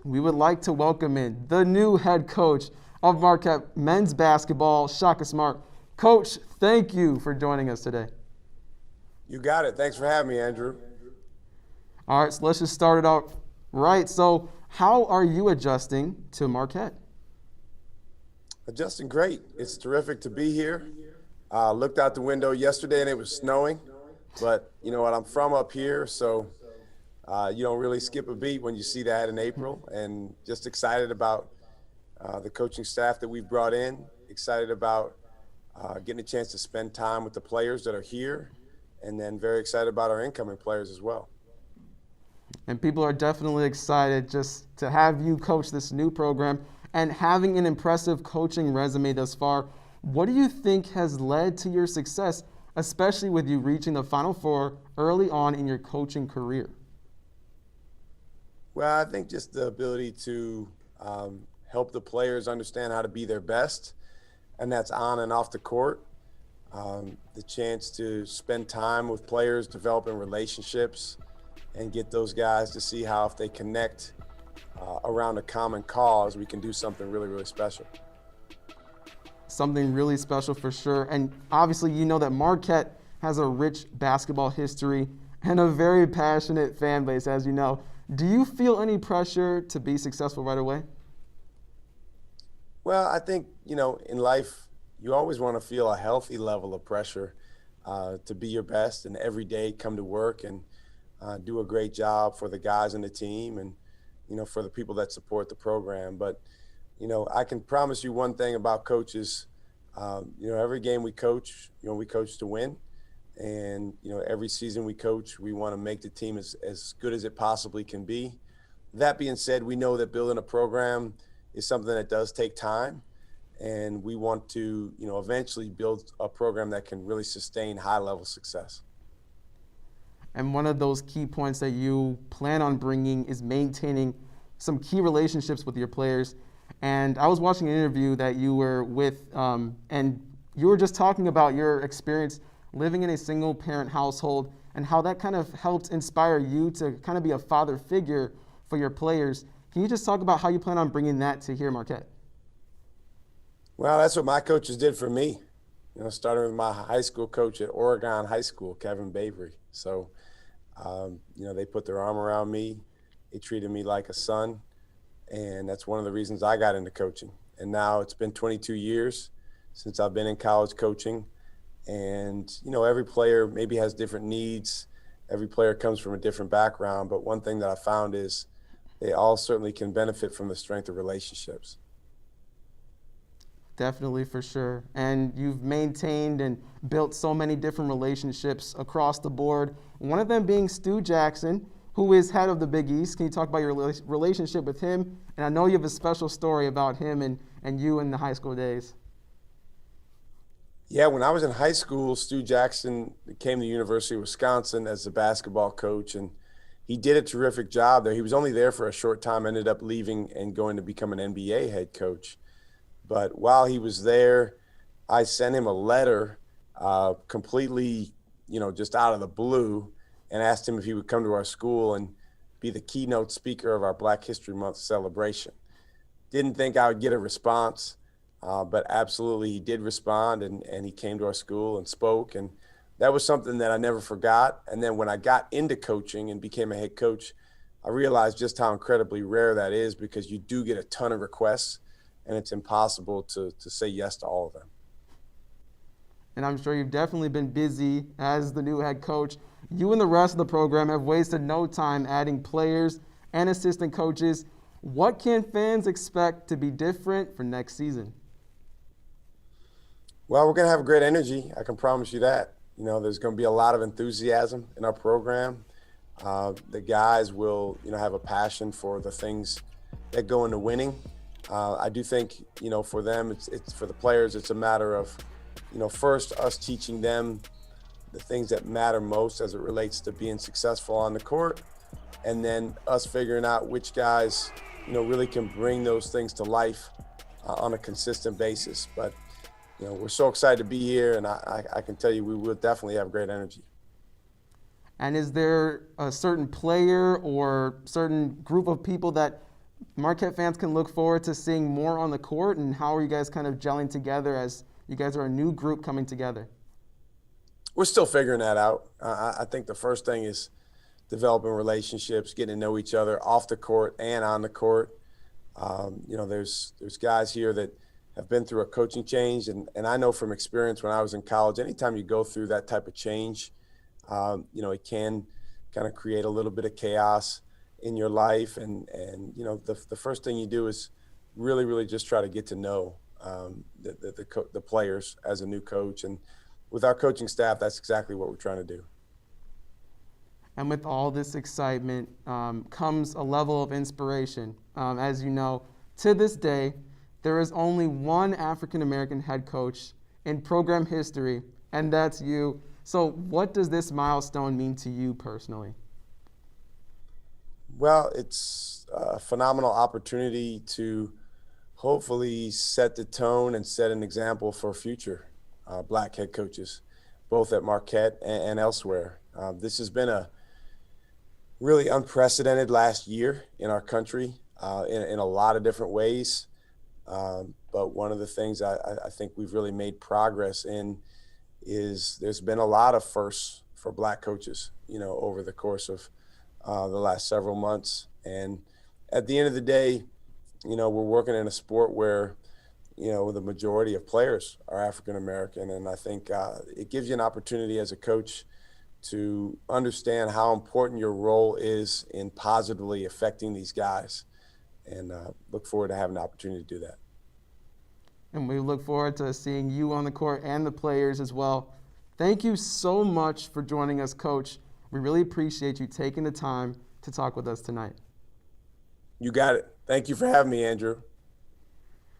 we would like to welcome in the new head coach of Marquette men's basketball, Shaka Smart. Coach, thank you for joining us today. You got it. Thanks for having me, Andrew. All right, so let's just start it out right. So, how are you adjusting to Marquette? Adjusting great. It's terrific to be here. Looked out the window yesterday and it was snowing, but you know what? I'm from up here, so you don't really skip a beat when you see that in April. And just excited about the coaching staff that we've brought in. Excited about getting a chance to spend time with the players that are here, and then very excited about our incoming players as well. And people are definitely excited just to have you coach this new program and having an impressive coaching resume thus far. What do you think has led to your success, especially with you reaching the Final Four early on in your coaching career? Well, I think just the ability to help the players understand how to be their best, and that's on and off the court. The chance to spend time with players, developing relationships, and get those guys to see how if they connect around a common cause, we can do something really, really special. Something really special for sure. And obviously, you know that Marquette has a rich basketball history and a very passionate fan base, as you know. Do you feel any pressure to be successful right away? Well, I think, in life, you always want to feel a healthy level of pressure to be your best and every day come to work and do a great job for the guys in the team and, for the people that support the program. But, I can promise you one thing about coaches. Every game we coach to win. And, every season we coach, we want to make the team as good as it possibly can be. That being said, we know that building a program is something that does take time. And we want to, eventually build a program that can really sustain high-level success. And one of those key points that you plan on bringing is maintaining some key relationships with your players. And I was watching an interview that you were with, and you were just talking about your experience living in a single-parent household and how that kind of helped inspire you to kind of be a father figure for your players. Can you just talk about how you plan on bringing that to here, Marquette? Well, that's what my coaches did for me. Starting with my high school coach at Oregon High School, Kevin Bavery. So, they put their arm around me. They treated me like a son. And that's one of the reasons I got into coaching. And now it's been 22 years since I've been in college coaching. And, every player maybe has different needs. Every player comes from a different background. But one thing that I found is they all certainly can benefit from the strength of relationships. Definitely, for sure. And you've maintained and built so many different relationships across the board. One of them being Stu Jackson, who is head of the Big East. Can you talk about your relationship with him? And I know you have a special story about him and you in the high school days. Yeah, when I was in high school, Stu Jackson came to the University of Wisconsin as a basketball coach, and he did a terrific job there. He was only there for a short time, ended up leaving and going to become an NBA head coach. But while he was there, I sent him a letter completely, just out of the blue, and asked him if he would come to our school and be the keynote speaker of our Black History Month celebration. Didn't think I would get a response, but absolutely he did respond, and he came to our school and spoke. And that was something that I never forgot. And then when I got into coaching and became a head coach, I realized just how incredibly rare that is, because you do get a ton of requests, and it's impossible to say yes to all of them. And I'm sure you've definitely been busy as the new head coach. You and the rest of the program have wasted no time adding players and assistant coaches. What can fans expect to be different for next season? Well, we're going to have great energy. I can promise you that. There's going to be a lot of enthusiasm in our program. The guys will, have a passion for the things that go into winning. I do think, for them, it's for the players, it's a matter of, first us teaching them the things that matter most as it relates to being successful on the court, and then us figuring out which guys, really can bring those things to life on a consistent basis. But, we're so excited to be here, and I can tell you we will definitely have great energy. And is there a certain player or certain group of people that Marquette fans can look forward to seeing more on the court, and how are you guys kind of gelling together as you guys are a new group coming together? We're still figuring that out. I think the first thing is developing relationships, getting to know each other off the court and on the court. There's guys here that have been through a coaching change, and I know from experience when I was in college, anytime you go through that type of change, it can kind of create a little bit of chaos in your life. And the first thing you do is really, really just try to get to know the players as a new coach. And with our coaching staff, that's exactly what we're trying to do. And with all this excitement comes a level of inspiration. As you know, to this day, there is only one African-American head coach in program history, and that's you. So what does this milestone mean to you personally? Well, it's a phenomenal opportunity to hopefully set the tone and set an example for future black head coaches, both at Marquette and elsewhere. This has been a really unprecedented last year in our country in a lot of different ways. But one of the things I think we've really made progress in is there's been a lot of firsts for black coaches, over the course of the last several months. And at the end of the day, we're working in a sport where, the majority of players are African-American. And I think it gives you an opportunity as a coach to understand how important your role is in positively affecting these guys, and look forward to having the opportunity to do that. And we look forward to seeing you on the court and the players as well. Thank you so much for joining us, Coach. We really appreciate you taking the time to talk with us tonight. You got it. Thank you for having me, Andrew.